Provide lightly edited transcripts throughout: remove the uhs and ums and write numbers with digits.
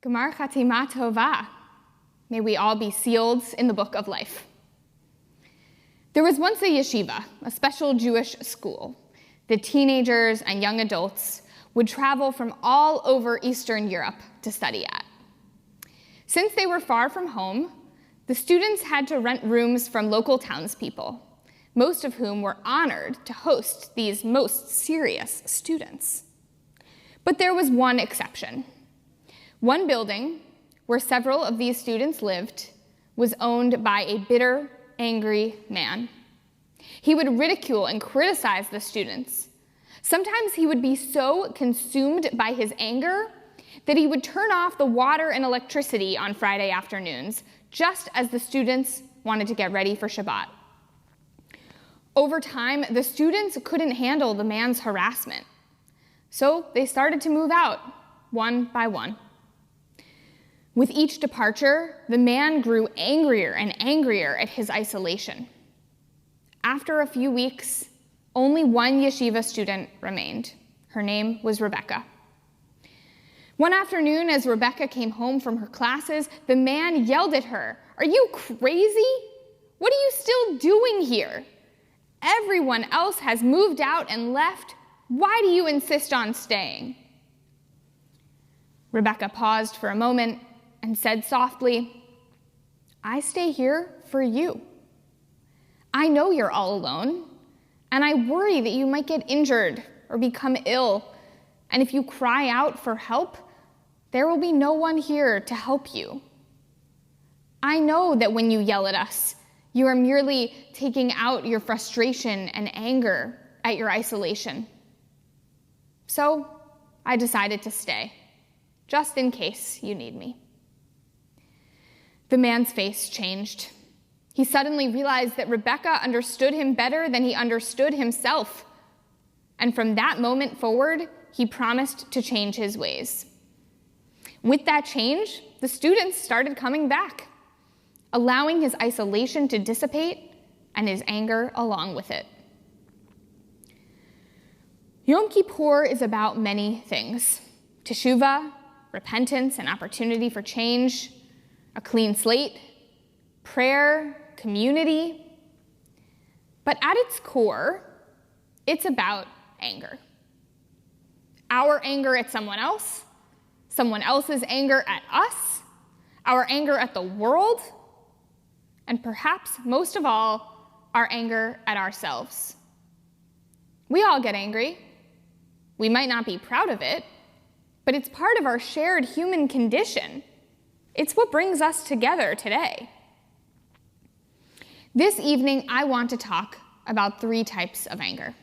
Gemar Chatima Tova. May we all be sealed in the book of life. There was once a yeshiva, a special Jewish school. The teenagers and young adults would travel from all over Eastern Europe to study at. Since they were far from home, the students had to rent rooms from local townspeople, most of whom were honored to host these most serious students. But there was one exception. One building, where several of these students lived, was owned by a bitter, angry man. He would ridicule and criticize the students. Sometimes he would be so consumed by his anger that he would turn off the water and electricity on Friday afternoons, just as the students wanted to get ready for Shabbat. Over time, the students couldn't handle the man's harassment, so they started to move out, one by one. With each departure, the man grew angrier and angrier at his isolation. After a few weeks, only one yeshiva student remained. Her name was Rebecca. One afternoon, as Rebecca came home from her classes, the man yelled at her, "Are you crazy? What are you still doing here? Everyone else has moved out and left. Why do you insist on staying?" Rebecca paused for a moment and said softly, "I stay here for you. I know you're all alone, and I worry that you might get injured or become ill, and if you cry out for help, there will be no one here to help you. I know that when you yell at us, you are merely taking out your frustration and anger at your isolation. So I decided to stay, just in case you need me." The man's face changed. He suddenly realized that Rebecca understood him better than he understood himself. And from that moment forward, he promised to change his ways. With that change, the students started coming back, allowing his isolation to dissipate and his anger along with it. Yom Kippur is about many things: teshuvah, repentance and opportunity for change, a clean slate, prayer, community. But at its core, it's about anger. Our anger at someone else's anger at us, our anger at the world, and perhaps most of all, our anger at ourselves. We all get angry. We might not be proud of it, but it's part of our shared human condition. It's what brings us together today. This evening, I want to talk about 3 types of anger.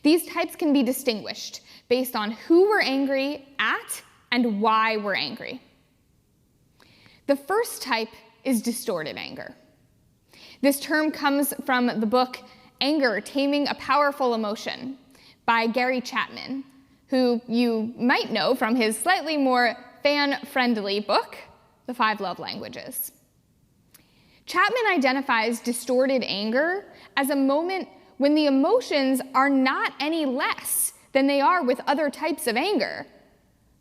These types can be distinguished based on who we're angry at and why we're angry. The first type is distorted anger. This term comes from the book Anger, Taming a Powerful Emotion by Gary Chapman, who you might know from his slightly more fan-friendly book, The 5 Love Languages. Chapman identifies distorted anger as a moment when the emotions are not any less than they are with other types of anger,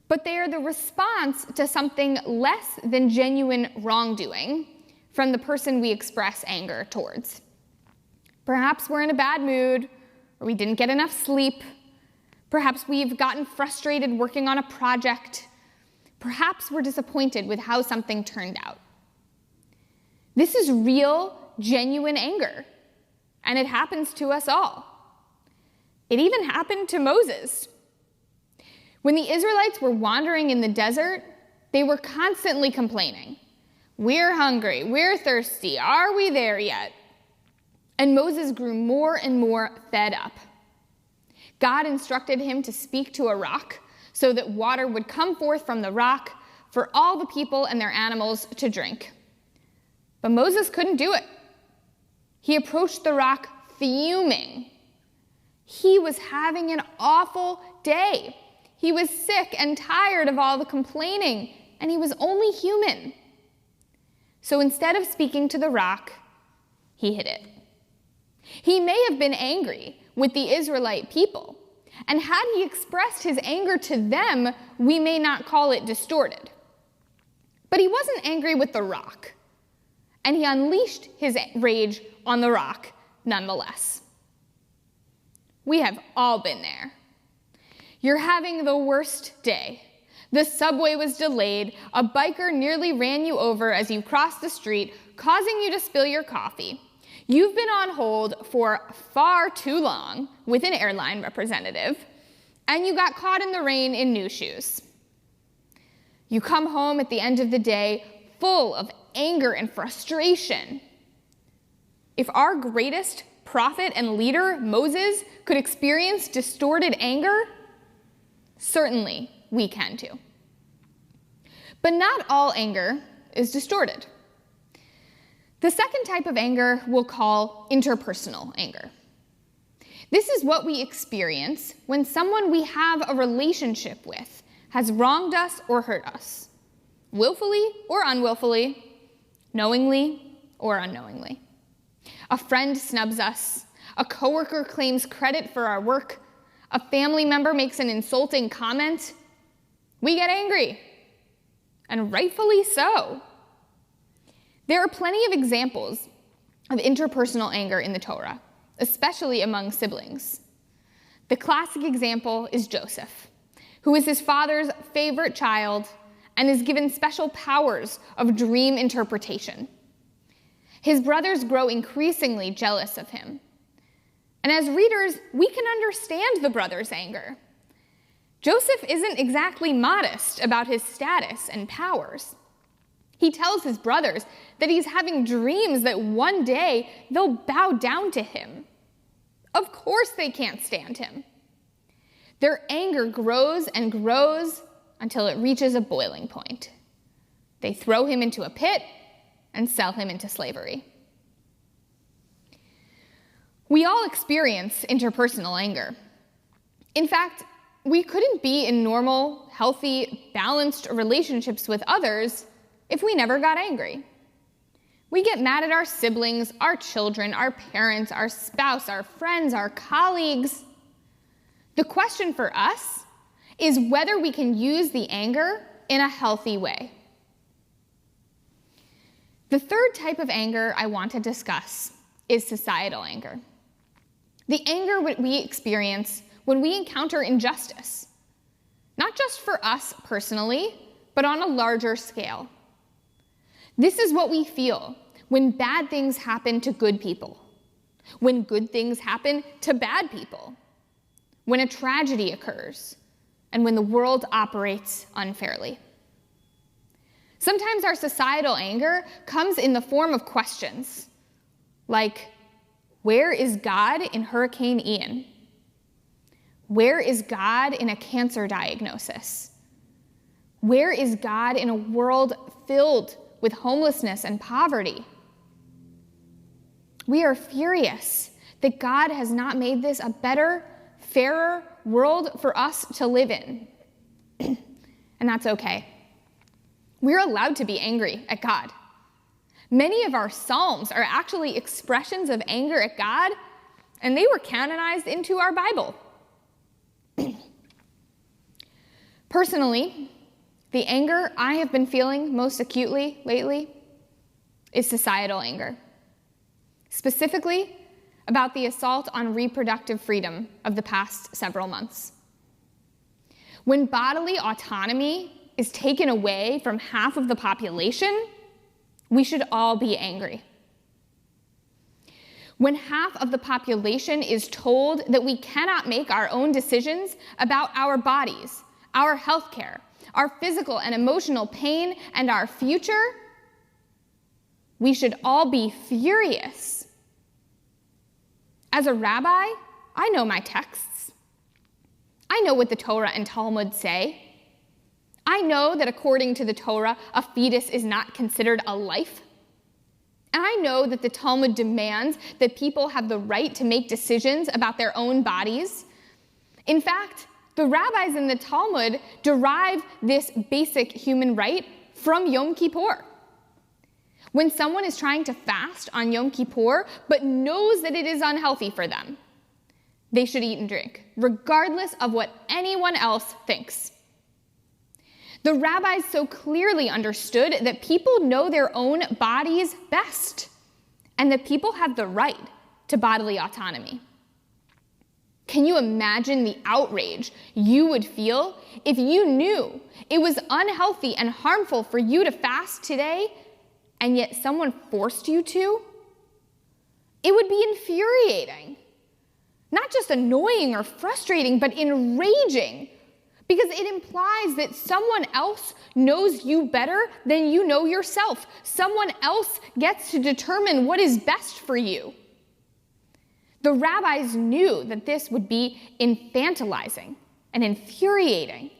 but they are the response to something less than genuine wrongdoing from the person we express anger towards. Perhaps we're in a bad mood, or we didn't get enough sleep. Perhaps we've gotten frustrated working on a project. Perhaps we're disappointed with how something turned out. This is real, genuine anger, and it happens to us all. It even happened to Moses. When the Israelites were wandering in the desert, they were constantly complaining. "We're hungry, we're thirsty, are we there yet?" And Moses grew more and more fed up. God instructed him to speak to a rock so that water would come forth from the rock for all the people and their animals to drink. But Moses couldn't do it. He approached the rock fuming. He was having an awful day. He was sick and tired of all the complaining, and he was only human. So instead of speaking to the rock, he hid it. He may have been angry with the Israelite people, and had he expressed his anger to them, we may not call it distorted. But he wasn't angry with the rock, and he unleashed his rage on the rock nonetheless. We have all been there. You're having the worst day. The subway was delayed, a biker nearly ran you over as you crossed the street, causing you to spill your coffee. You've been on hold for far too long with an airline representative, and you got caught in the rain in new shoes. You come home at the end of the day full of anger and frustration. If our greatest prophet and leader, Moses, could experience distorted anger, certainly we can too. But not all anger is distorted. The second type of anger we'll call interpersonal anger. This is what we experience when someone we have a relationship with has wronged us or hurt us, willfully or unwillfully, knowingly or unknowingly. A friend snubs us, a coworker claims credit for our work, a family member makes an insulting comment. We get angry, and rightfully so. There are plenty of examples of interpersonal anger in the Torah, especially among siblings. The classic example is Joseph, who is his father's favorite child and is given special powers of dream interpretation. His brothers grow increasingly jealous of him. And as readers, we can understand the brothers' anger. Joseph isn't exactly modest about his status and powers. He tells his brothers that he's having dreams that one day they'll bow down to him. Of course they can't stand him. Their anger grows and grows until it reaches a boiling point. They throw him into a pit and sell him into slavery. We all experience interpersonal anger. In fact, we couldn't be in normal, healthy, balanced relationships with others if we never got angry. We get mad at our siblings, our children, our parents, our spouse, our friends, our colleagues. The question for us is whether we can use the anger in a healthy way. The third type of anger I want to discuss is societal anger. The anger we experience when we encounter injustice, not just for us personally, but on a larger scale. This is what we feel when bad things happen to good people, when good things happen to bad people, when a tragedy occurs, and when the world operates unfairly. Sometimes our societal anger comes in the form of questions, like, where is God in Hurricane Ian? Where is God in a cancer diagnosis? Where is God in a world filled with homelessness and poverty? We are furious that God has not made this a better, fairer world for us to live in. And that's okay. We're allowed to be angry at God. Many of our psalms are actually expressions of anger at God, and they were canonized into our Bible. Personally, the anger I have been feeling most acutely lately is societal anger, specifically about the assault on reproductive freedom of the past several months. When bodily autonomy is taken away from half of the population, we should all be angry. When half of the population is told that we cannot make our own decisions about our bodies, our health care, our physical and emotional pain, and our future, we should all be furious. As a rabbi, I know my texts. I know what the Torah and Talmud say. I know that according to the Torah, a fetus is not considered a life. And I know that the Talmud demands that people have the right to make decisions about their own bodies. In fact, the rabbis in the Talmud derive this basic human right from Yom Kippur. When someone is trying to fast on Yom Kippur, but knows that it is unhealthy for them, they should eat and drink, regardless of what anyone else thinks. The rabbis so clearly understood that people know their own bodies best, and that people have the right to bodily autonomy. Can you imagine the outrage you would feel if you knew it was unhealthy and harmful for you to fast today, and yet someone forced you to? It would be infuriating. Not just annoying or frustrating, but enraging, because it implies that someone else knows you better than you know yourself. Someone else gets to determine what is best for you. The rabbis knew that this would be infantilizing and infuriating,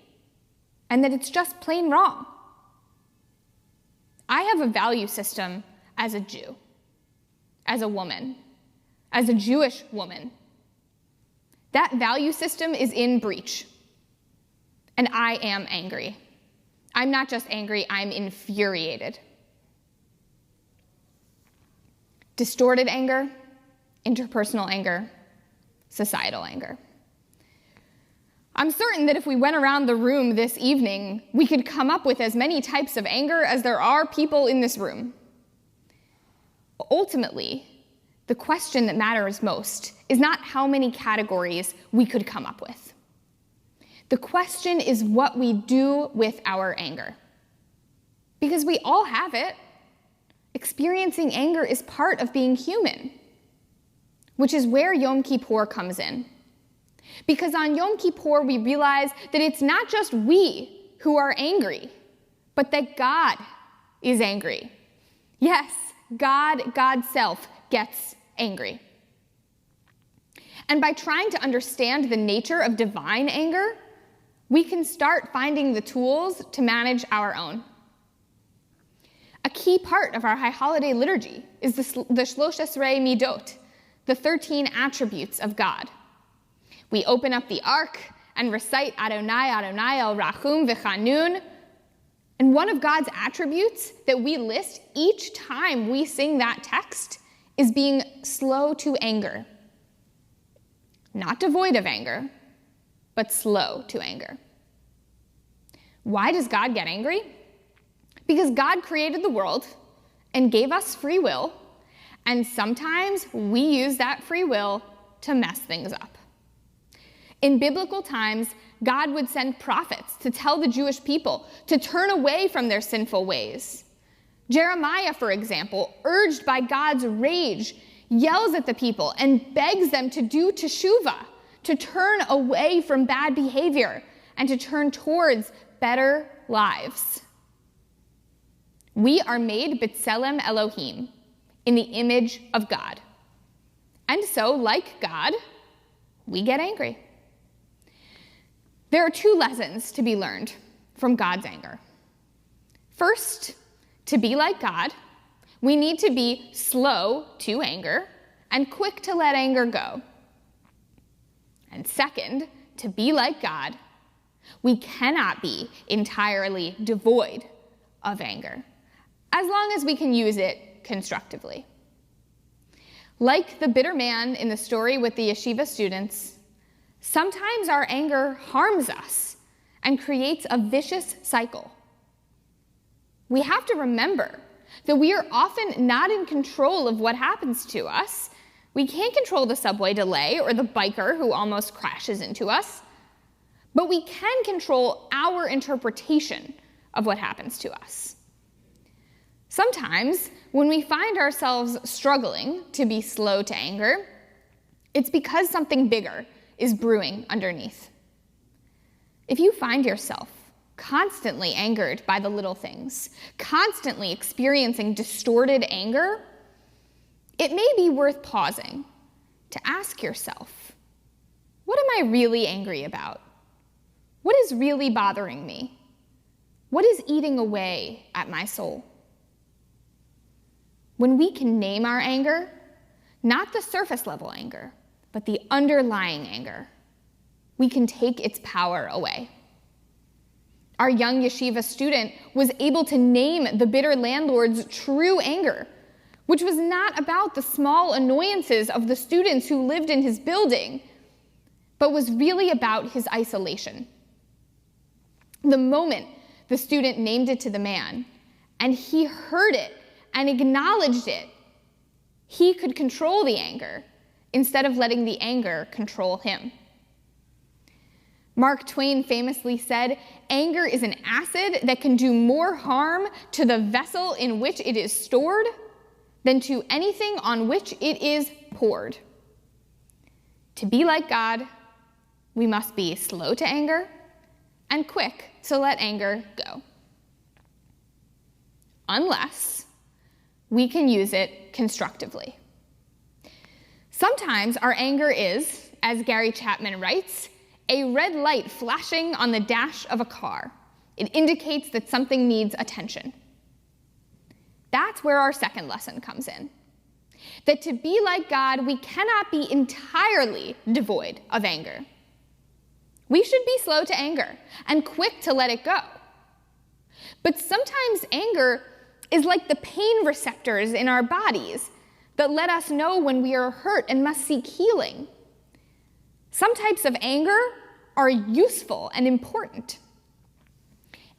and that it's just plain wrong. I have a value system as a Jew, as a woman, as a Jewish woman. That value system is in breach, and I am angry. I'm not just angry, I'm infuriated. Distorted anger, interpersonal anger, societal anger. I'm certain that if we went around the room this evening, we could come up with as many types of anger as there are people in this room. Ultimately, the question that matters most is not how many categories we could come up with. The question is what we do with our anger. Because we all have it. Experiencing anger is part of being human, which is where Yom Kippur comes in. Because on Yom Kippur, we realize that it's not just we who are angry, but that God is angry. Yes, God, God's self, gets angry. And by trying to understand the nature of divine anger, we can start finding the tools to manage our own. A key part of our high holiday liturgy is the Shlosh Esrei Midot, the 13 attributes of God. We open up the ark and recite Adonai, Adonai el Rachum v'Chanun. And one of God's attributes that we list each time we sing that text is being slow to anger. Not devoid of anger, but slow to anger. Why does God get angry? Because God created the world and gave us free will, and sometimes we use that free will to mess things up. In biblical times, God would send prophets to tell the Jewish people to turn away from their sinful ways. Jeremiah, for example, urged by God's rage, yells at the people and begs them to do teshuvah, to turn away from bad behavior and to turn towards better lives. We are made B'Tselem Elohim, in the image of God. And so, like God, we get angry. There are two lessons to be learned from God's anger. First, to be like God, we need to be slow to anger and quick to let anger go. And second, to be like God, we cannot be entirely devoid of anger, as long as we can use it constructively. Like the bitter man in the story with the yeshiva students, sometimes our anger harms us and creates a vicious cycle. We have to remember that we are often not in control of what happens to us. We can't control the subway delay or the biker who almost crashes into us, but we can control our interpretation of what happens to us. Sometimes, when we find ourselves struggling to be slow to anger, it's because something bigger is brewing underneath. If you find yourself constantly angered by the little things, constantly experiencing distorted anger, it may be worth pausing to ask yourself, what am I really angry about? What is really bothering me? What is eating away at my soul? When we can name our anger, not the surface level anger, but the underlying anger, we can take its power away. Our young yeshiva student was able to name the bitter landlord's true anger, which was not about the small annoyances of the students who lived in his building, but was really about his isolation. The moment the student named it to the man, and he heard it and acknowledged it, he could control the anger instead of letting the anger control him. Mark Twain famously said, "Anger is an acid that can do more harm to the vessel in which it is stored than to anything on which it is poured." To be like God, we must be slow to anger and quick to let anger go. Unless we can use it constructively. Sometimes our anger is, as Gary Chapman writes, a red light flashing on the dash of a car. It indicates that something needs attention. That's where our second lesson comes in. That to be like God, we cannot be entirely devoid of anger. We should be slow to anger and quick to let it go. But sometimes anger is like the pain receptors in our bodies that let us know when we are hurt and must seek healing. Some types of anger are useful and important.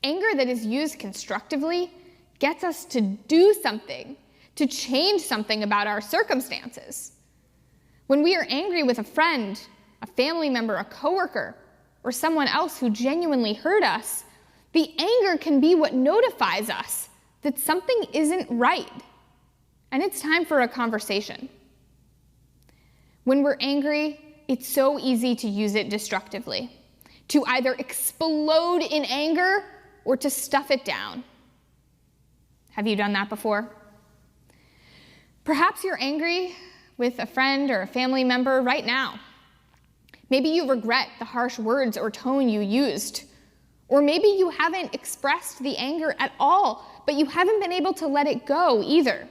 Anger that is used constructively gets us to do something, to change something about our circumstances. When we are angry with a friend, a family member, a coworker, or someone else who genuinely hurt us, the anger can be what notifies us that something isn't right, and it's time for a conversation. When we're angry, it's so easy to use it destructively, to either explode in anger or to stuff it down. Have you done that before? Perhaps you're angry with a friend or a family member right now. Maybe you regret the harsh words or tone you used. Or maybe you haven't expressed the anger at all, but you haven't been able to let it go either,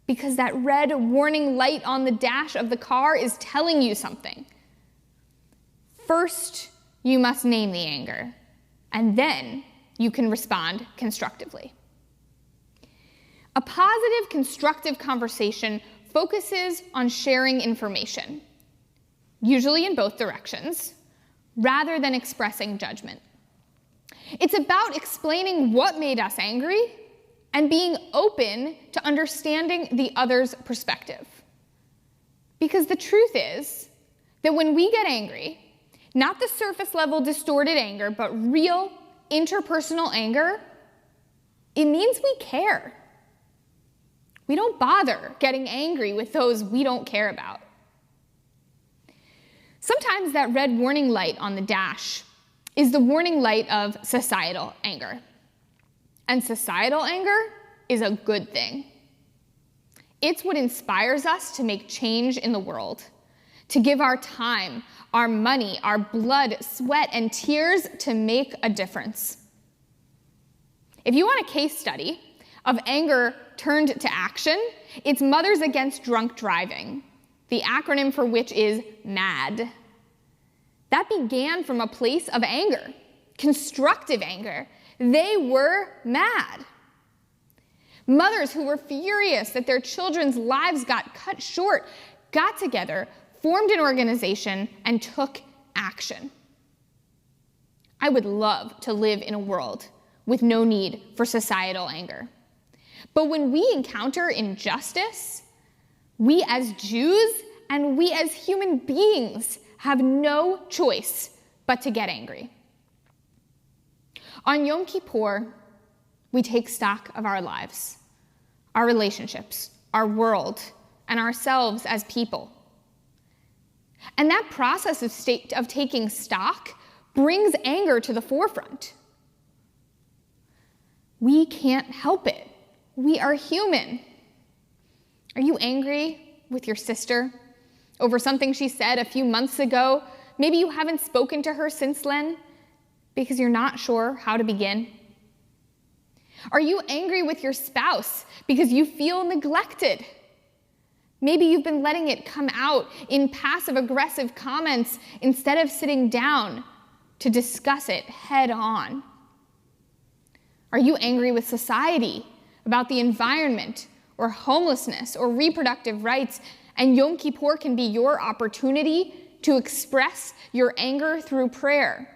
because that red warning light on the dash of the car is telling you something. First, you must name the anger, and then you can respond constructively. A positive, constructive conversation focuses on sharing information, usually in both directions, rather than expressing judgment. It's about explaining what made us angry and being open to understanding the other's perspective. Because the truth is that when we get angry, not the surface level distorted anger, but real interpersonal anger, it means we care. We don't bother getting angry with those we don't care about. Sometimes that red warning light on the dash is the warning light of societal anger. And societal anger is a good thing. It's what inspires us to make change in the world, to give our time, our money, our blood, sweat, and tears to make a difference. If you want a case study of anger turned to action, it's Mothers Against Drunk Driving, the acronym for which is MAD. That began from a place of anger, constructive anger. They were mad. Mothers who were furious that their children's lives got cut short got together, formed an organization, and took action. I would love to live in a world with no need for societal anger. But when we encounter injustice, we as Jews and we as human beings have no choice but to get angry. On Yom Kippur, we take stock of our lives, our relationships, our world, and ourselves as people. And that process of taking stock brings anger to the forefront. We can't help it. We are human. Are you angry with your sister over something she said a few months ago? Maybe you haven't spoken to her since then because you're not sure how to begin. Are you angry with your spouse because you feel neglected? Maybe you've been letting it come out in passive-aggressive comments instead of sitting down to discuss it head on. Are you angry with society about the environment or homelessness or reproductive rights, and Yom Kippur can be your opportunity to express your anger through prayer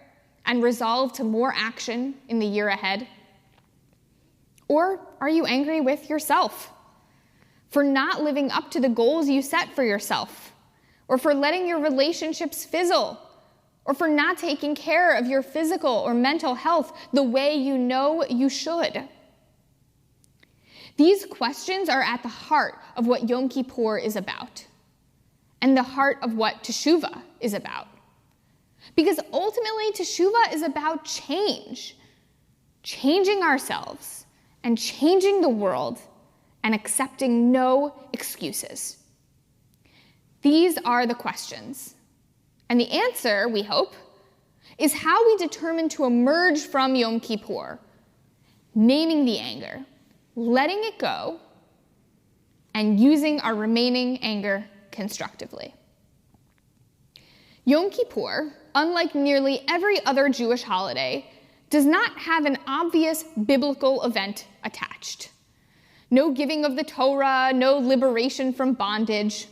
and resolve to more action in the year ahead? Or are you angry with yourself for not living up to the goals you set for yourself, or for letting your relationships fizzle, or for not taking care of your physical or mental health the way you know you should? These questions are at the heart of what Yom Kippur is about, and the heart of what Teshuvah is about. Because ultimately, Teshuvah is about change, changing ourselves and changing the world and accepting no excuses. These are the questions. And the answer, we hope, is how we determine to emerge from Yom Kippur, naming the anger, letting it go, and using our remaining anger constructively. Yom Kippur, unlike nearly every other Jewish holiday, does not have an obvious biblical event attached. No giving of the Torah, no liberation from bondage.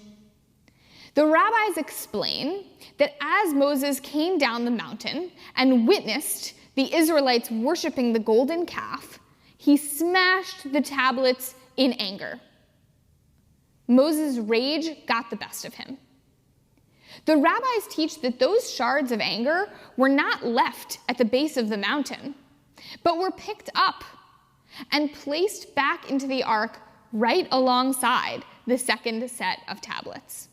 The rabbis explain that as Moses came down the mountain and witnessed the Israelites worshiping the golden calf, he smashed the tablets in anger. Moses' rage got the best of him. The rabbis teach that those shards of anger were not left at the base of the mountain, but were picked up and placed back into the ark right alongside the second set of tablets.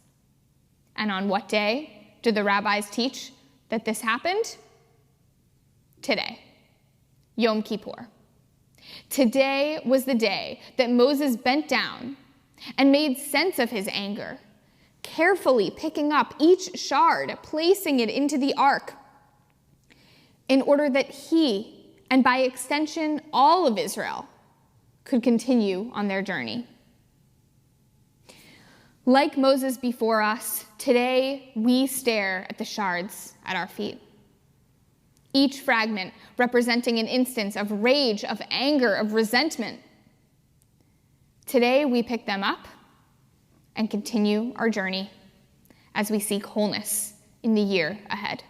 And on what day do the rabbis teach that this happened? Today, Yom Kippur. Today was the day that Moses bent down and made sense of his anger, carefully picking up each shard, placing it into the ark, in order that he, and by extension all of Israel, could continue on their journey. Like Moses before us, today we stare at the shards at our feet. Each fragment representing an instance of rage, of anger, of resentment. Today we pick them up and continue our journey as we seek wholeness in the year ahead.